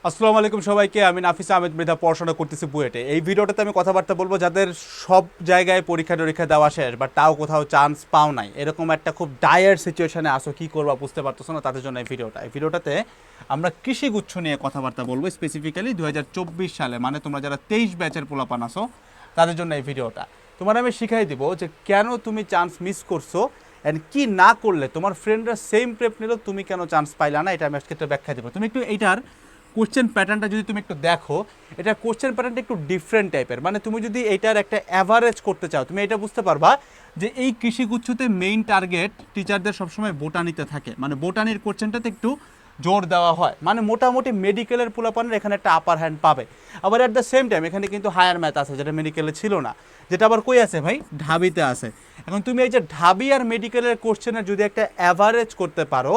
আসসালামু আলাইকুম সবাইকে। আমি নাফিস আহমেদ মৃধা, পড়াশোনা করতেছি বুয়েটে। এই ভিডিওটাতে আমি কথাবার্তা বলবো যাদের সব জায়গায় পরীক্ষা টরীক্ষা দেওয়া শেষ বা তাও কোথাও চান্স পাও নাই, এরকম একটা খুব ডায়ার সিচুয়েশনে আসো, কি করবা বুঝতে পারতেছো না, তাদের জন্য এই ভিডিওটাতে আমরা কৃষিগুচ্ছ নিয়ে কথাবার্তা বলবো। স্পেসিফিক্যালি 2024 সালে, মানে তোমরা যারা 23 ব্যাচের পোলাপান আসো তাদের জন্য এই ভিডিওটা। তোমার আমি শিখাই দিব যে কেন তুমি চান্স মিস করছো অ্যান্ড কি না করলে তোমার ফ্রেন্ডরা সেম প্রেপ নিল, তুমি কেন চান্স পাইলা না, এটা আমি আজকে একটা ব্যাখ্যা দেবো। তুমি একটু এইটার কোশ্চেন প্যাটার্নটা যদি তুমি একটু দেখো, এটা কোশ্চেন প্যাটার্নটা একটু ডিফারেন্ট টাইপের। মানে তুমি যদি এইটার একটা অ্যাভারেজ করতে চাও, তুমি এটা বুঝতে পারবা যে এই কৃষিগুচ্ছতে মেইন টার্গেট টিচারদের সবসময় বোটানিতে থাকে, মানে বোটানির কোশ্চেনটাতে একটু জোর দেওয়া হয়, মানে মোটামুটি মেডিকেলের পোলাপানের এখানে একটা আপার হ্যান্ড পাবে। আবার অ্যাট দ্য সেম টাইম এখানে কিন্তু হায়ার ম্যাথ আছে, যেটা মেডিকেলে ছিল না, যেটা আবার কই আছে ভাই, ঢাবিতে আছে। এখন তুমি এই যে ঢাবি আর মেডিকেলের কোশ্চেনের যদি একটা অ্যাভারেজ করতে পারো,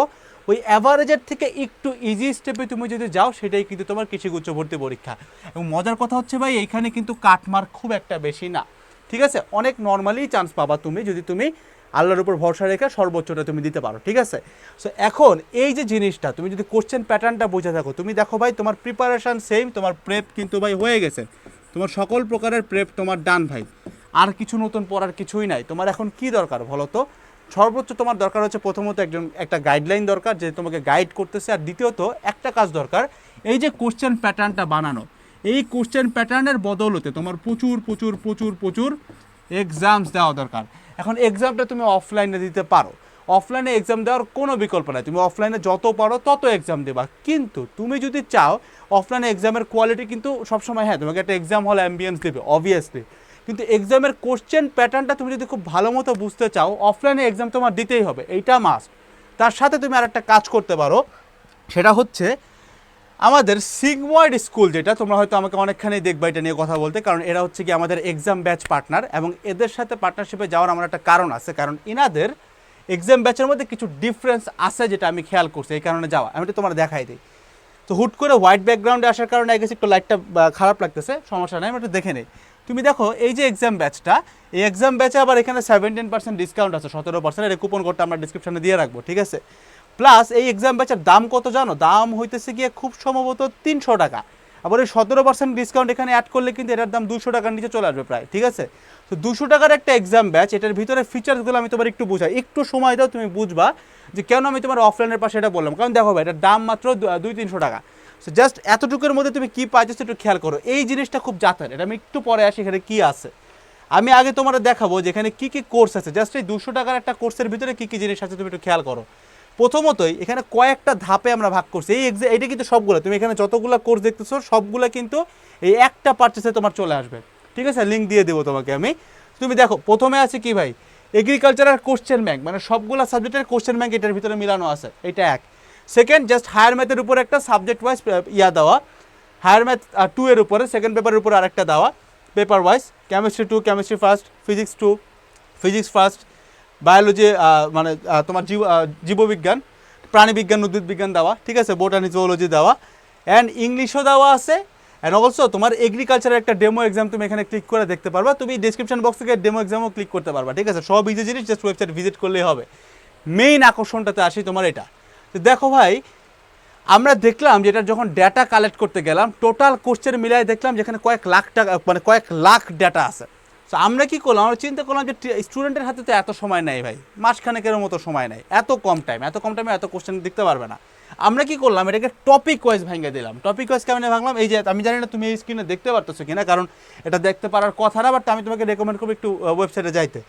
ওই অ্যাভারেজের থেকে একটু ইজি স্টেপে তুমি যদি যাও, সেটাই কিন্তু তোমার কৃষিগুচ্ছ ভর্তি পরীক্ষা। এবং মজার কথা হচ্ছে ভাই, এইখানে কিন্তু কাটমার্ক খুব একটা বেশি না, ঠিক আছে? অনেক নর্মালি চান্স পাবা তুমি, যদি তুমি আল্লাহর উপর ভরসা রেখে সর্বোচ্চটা তুমি দিতে পারো, ঠিক আছে? সো এখন এই যে জিনিসটা, তুমি যদি কোশ্চেন প্যাটার্নটা বুঝে থাকো, তুমি দেখো ভাই তোমার প্রিপারেশান সেম, তোমার প্রেপ কিন্তু ভাই হয়ে গেছে, তোমার সকল প্রকারের প্রেপ তোমার ডান ভাই, আর কিছু নতুন পড়ার কিছুই নাই। তোমার এখন কি দরকার বলো তো? সর্বোচ্চ তোমার দরকার হচ্ছে প্রথমত একটা গাইডলাইন দরকার, যে তোমাকে গাইড করতেছে। আর দ্বিতীয়ত একটা কাজ দরকার, এই যে কোশ্চেন প্যাটার্নটা বানানো, এই কোশ্চেন প্যাটার্নের বদৌলতে তোমার প্রচুর প্রচুর প্রচুর প্রচুর এক্সামস দেওয়া দরকার। এখন এক্সামটা তুমি অফলাইনে দিতে পারো, অফলাইনে এক্সাম দেওয়ার কোনো বিকল্প নাই, তুমি অফলাইনে যত পারো তত এক্সাম দেবা। কিন্তু তুমি যদি চাও অফলাইনে এক্সামের কোয়ালিটি কিন্তু সবসময়, হ্যাঁ তোমাকে একটা এক্সাম হল অ্যাম্বিয়েন্স দেবে অবভিয়াসলি, কিন্তু এক্সামের কোশ্চেন প্যাটার্নটা তুমি যদি খুব ভালো মতো বুঝতে চাও, অফলাইনে এক্সাম তোমার দিতেই হবে, এইটা মাস্ট। তার সাথে তুমি আর একটা কাজ করতে পারো, সেটা হচ্ছে আমাদের সিগময়েড স্কুল, যেটা তোমরা হয়তো আমাকে অনেকখানি দেখবা এটা নিয়ে কথা বলতে, কারণ এরা হচ্ছে কি আমাদের এক্সাম ব্যাচ পার্টনার, এবং এদের সাথে পার্টনারশিপে যাওয়ার আমার একটা কারণ আছে, কারণ ইনাদের এক্সাম ব্যাচের মধ্যে কিছু ডিফারেন্স আছে, যেটা আমি খেয়াল করছি, এই কারণে যাওয়া। আমি তো তোমার দেখাই দিই। তো হুট করে হোয়াইট ব্যাকগ্রাউন্ডে আসার কারণে আই গেস একটু লাইটটা খারাপ লাগতেছে, সমস্যা নাই, আমি একটু দেখে নেই। তুমি দেখো এই যে এক্সাম ব্যাচটা, এই এক্সাম ব্যাচে আবার এখানে 17% ডিসকাউন্ট আছে, 17%। এর কুপন কোডটা আমরা ডিসক্রিপশনে দিয়ে রাখবো, ঠিক আছে? প্লাস এই এক্সাম ব্যাচের দাম কত জানো? দাম হইতেছে গিয়ে খুব সম্ভবত 300 টাকা। আবার এই 17% ডিসকাউন্ট এখানে অ্যাড করলে কিন্তু এটার দাম 200 টাকার নিচে চলে আসবে প্রায়, ঠিক আছে? তো 200 টাকার একটা এক্সাম ব্যাচ, এটার ভিতরে ফিচার্সগুলো আমি তোমার একটু বুঝাই, একটু সময় দাও, তুমি বুঝবা যে কেন আমি তোমার অফলাইনের পাশে এটা বললাম। কারণ দেখো ভাই, এটার দাম মাত্র 200-300 টাকা। সো জাস্ট এতটুকুর মধ্যে তুমি কী পাচ্ছ একটু খেয়াল করো, এই জিনিসটা খুব জাতের। এটা আমি একটু পরে আসি এখানে কী আছে। আমি আগে তোমার দেখাবো যে এখানে কী কী কোর্স আছে, জাস্ট এই 200 টাকার একটা কোর্সের ভিতরে কী কী জিনিস আছে তুমি একটু খেয়াল করো। প্রথমতই এখানে কয়েকটা ধাপে আমরা ভাগ করছি, এইটা কিন্তু সবগুলো, তুমি এখানে যতগুলো কোর্স দেখতেছো সবগুলো কিন্তু এই একটা পারচেসে তোমার চলে আসবে, ঠিক আছে? লিঙ্ক দিয়ে দেবো তোমাকে আমি। তুমি দেখো প্রথমে আছে কি ভাই, এগ্রিকালচারাল কোশ্চেন ব্যাংক, মানে সবগুলো সাবজেক্টের কোশ্চেন ব্যাংক এটার ভিতরে মিলানো আছে, এটা এক। সেকেন্ড, জাস্ট হায়ার ম্যাথের উপর একটা সাবজেক্ট ওয়াইজ দেওয়া, হায়ার ম্যাথ 2 এর উপরে সেকেন্ড পেপারের উপরে আরেকটা দেওয়া paper wise, chemistry 2 chemistry first, physics 2 physics first, biology মানে তোমার জীববিজ্ঞান, প্রাণীবিজ্ঞান, উদ্ভিদ বিজ্ঞান দেওয়া, ঠিক আছে? বোটানি জুওলজি দেওয়া, অ্যান্ড ইংলিশও দেওয়া আছে। অ্যান্ড অলসো তোমার এগ্রিকালচারের একটা ডেমো এক্সাম তুমি এখানে ক্লিক করে দেখতে পারবা, তুমি ডিসক্রিপশন বক্স থেকে ডেমো এক্সামও ক্লিক করতে পারবা, ঠিক আছে? সব ইজি জিনিস, জাস্ট ওয়েবসাইট ভিজিট করলেই হবে। মেইন আকর্ষণটাতে আসি তোমার এটা। তো দেখো ভাই, আমরা দেখলাম যে এটা যখন ডেটা কালেক্ট করতে গেলাম, টোটাল কোশ্চেন মিলাই দেখলাম যেখানে কয়েক লাখ টাকা, মানে কয়েক লাখ ডেটা আছে। তো আমরা কী করলাম, আমরা চিন্তা করলাম যে স্টুডেন্টের হাতে তো এত সময় নেই ভাই, মাসখানেকের মতো সময় নেই, এত কম টাইমে এত কোশ্চেন দেখতে পারবে না। আমরা কি করলাম, এটাকে টপিক ওয়াইজ ভেঙে দিলাম। টপিক ওয়াইজ কেমন ভাঙলাম, এই যে আমি জানি না তুমি এই স্ক্রিনে দেখতে পারতেছো কিনা, কারণ এটা দেখতে পারার কথা না, বাট আমি তোমাকে রেকমেন্ড করবো একটু ওয়েবসাইটে যাইতে।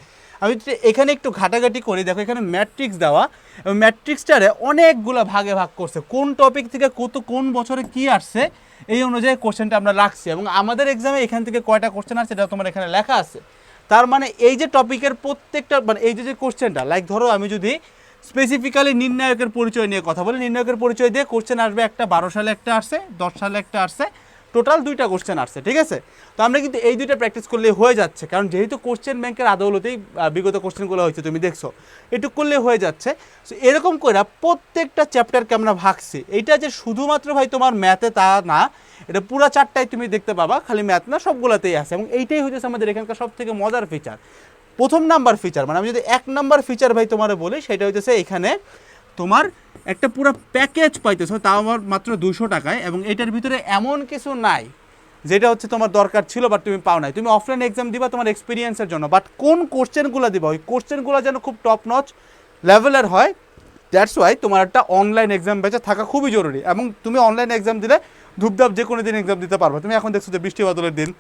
আমি এখানে একটু ঘাটাঘাটি করি, দেখো এখানে ম্যাট্রিক্স দেওয়া, এবং ম্যাট্রিক্সটারে অনেকগুলো ভাগে ভাগ করছে, কোন টপিক থেকে কোন বছরে কি আসছে এই অনুযায়ী কোশ্চেনটা আমরা রাখছি, এবং আমাদের এক্সামে এখান থেকে কয়টা কোশ্চেন আসছে এটা তোমার এখানে লেখা আছে। তার মানে এই যে টপিকের প্রত্যেকটা, মানে এই যে কোশ্চেনটা, লাইক ধরো আমি যদি স্পেসিফিক্যালি নির্ণায়কের পরিচয় নিয়ে কথা বলি, নির্ণায়কের পরিচয় দিয়ে কোশ্চেন আসবে একটা, 12 সালে একটা আসছে, 10 সালে একটা আসছে, টোটাল 2টা কোশ্চেন আসছে, ঠিক আছে? তো আমরা কিন্তু এই 2টা প্র্যাকটিস করলে হয়ে যাচ্ছে, কারণ যেহেতু কোশ্চেন ব্যাংকের আদৌলতেই বিগত কোশ্চেনগুলো হয়েছে তুমি দেখছো, এটুক করলে হয়ে যাচ্ছে। সো এরকম করে প্রত্যেকটা চ্যাপ্টারকে আমরা ভাগছি। এইটা যে শুধুমাত্র ভাই তোমার ম্যাথে তা না, এটা পুরো 4টায় তুমি দেখতে পাবা, খালি ম্যাথ না, সবগুলোতেই আছে। এবং এইটাই হচ্ছে আমাদের এখানকার সব থেকে মজার ফিচার, প্রথম নাম্বার ফিচার। মানে আমি যদি 1 নাম্বার ফিচার ভাই তোমার বলি, সেটা হচ্ছে এখানে তোমার একটা পুরো প্যাকেজ পাইতেছো, তাও আমার মাত্র 200 টাকায়, এবং এটার ভিতরে এমন কিছু নাই যেটা হচ্ছে তোমার দরকার ছিল বাট তুমি পাও নাই। তুমি অফলাইন এক্সাম দিবা তোমার এক্সপিরিয়েন্সের জন্য, বাট কোন কোশ্চেনগুলো দিবা ওই কোশ্চেনগুলো যেন খুব টপ নচ লেভেলের হয়। দ্যাটস ওয়াই তোমার একটা অনলাইন এক্সাম ব্যাচে থাকা খুবই জরুরি, এবং তুমি অনলাইন এক্সাম দিলে ধূপধাপ যে কোনো দিন এক্সাম দিতে পারবে। তুমি এখন দেখছো যে বৃষ্টি বাদলের দিন,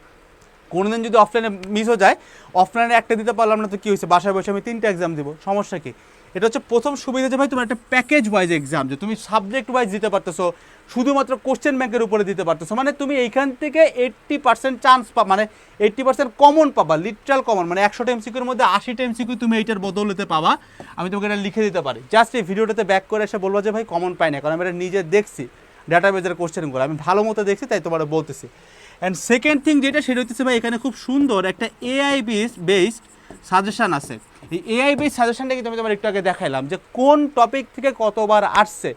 কোনো দিন যদি অফলাইনে মিস হয়ে যায়, অফলাইনে একটা দিতে পারলাম না তো কী হয়েছে, বাসায় বসে আমি 3টা এক্সাম দিব, সমস্যা কি? এটা হচ্ছে প্রথম সুবিধা যে ভাই তোমার একটা প্যাকেজ ওয়াইজ এক্সাম, যে তুমি সাবজেক্ট ওয়াইজ দিতে পারতেছো, শুধুমাত্র কোশ্চেন ব্যাংকের উপরে দিতে পারতেছো, মানে তুমি এইখান থেকে 80% চান্স পাবা, মানে 80% কমন পাবা, লিটারাল কমন, মানে 100টা এমসিকিউর মধ্যে 80টা এমসিকিউ তুমি এইটার বদলতে পাবা। আমি তোমাকে এটা লিখে দিতে পারি, জাস্ট এই ভিডিওটাতে ব্যাক করে এসে বলবো যে ভাই কমন পাই না, কারণ আমি এটা নিজে দেখছি ডাটাবেজের কোশ্চেনগুলো, আমি ভালো মতো দেখছি তাই তোমার বলতেছি। অ্যান্ড সেকেন্ড থিং যেটা, সেটা হচ্ছে ভাই এখানে খুব সুন্দর একটা এআই বেসড সাজেশান আছে। এই এআই বেসড সাজেশানটা কিন্তু আমি তোমার একটু আগে দেখাইলাম যে কোন টপিক থেকে কতবার আসছে।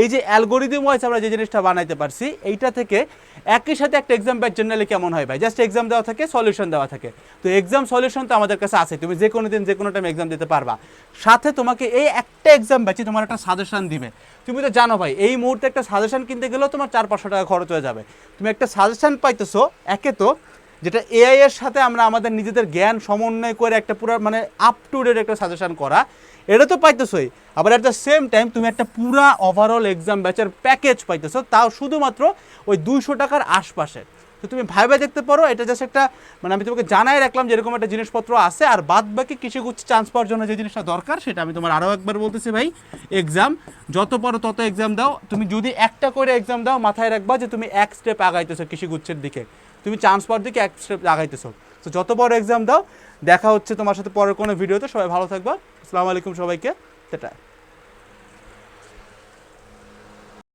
এই যে অ্যালগোরিদম ওয়াইজ আমরা যে জিনিসটা বানাইতে পারছি, এইটা থেকে একই সাথে একটা এক্সাম ব্যাচ জেনারেলি কেমন হয় ভাই, জাস্ট এক্সাম দেওয়া থাকে, সলিউশন দেওয়া থাকে। তো এক্সাম সলিউশন তো আমাদের কাছে আছে, তুমি যে কোনো দিন যে কোনো টাইম এক্সাম দিতে পারবা, সাথে তোমাকে এই একটা এক্সাম ব্যাচে তোমার একটা সাজেশন দিবে। তুমি তো জানো ভাই এই মুহূর্তে একটা সাজেশন কিনতে গেলেও তোমার 400-500 টাকা খরচ হয়ে যাবে। তুমি একটা সাজেশন পাইতেছো একে তো, যেটা এআই এর সাথে আমরা আমাদের নিজেদের জ্ঞান সমন্বয় করে একটা পুরো মানে আপ টু ডেট একটা সাজেশন করা, এটা তো পাইতেছোই, আবার অ্যাট দ্য সেম টাইম তুমি একটা পুরা ওভারঅল এক্সাম ব্যাচের প্যাকেজ পাইতেছো, তাও শুধুমাত্র ওই 200 টাকার আশপাশে। তো তুমি ভাইবা দেখতে পারো, এটা জাস্ট একটা মানে আমি তোমাকে জানাই রাখলাম যে এরকম একটা জিনিসপত্র আছে। আর বাদ বাকি কিছু চান্স পাওয়ার জন্য যে জিনিসটা দরকার সেটা আমি তোমার আরও একবার বলতেছি ভাই, এক্সাম যত পারো তত এক্সাম দাও। তুমি যদি একটা করে এক্সাম দাও, মাথায় রাখবা যে তুমি এক স্টেপ আগাইতেছো কৃষিগুচ্ছের দিকে, তুমি চান্স পাওয়ার দিকে এক স্টেপ আগাইতেছো। তো যত বড় এক্সাম দাও। দেখা হচ্ছে তোমার সাথে পরের কোনো ভিডিওতে। সবাই ভালো থাকবা। আসসালামু আলাইকুম সবাইকে। টাটা।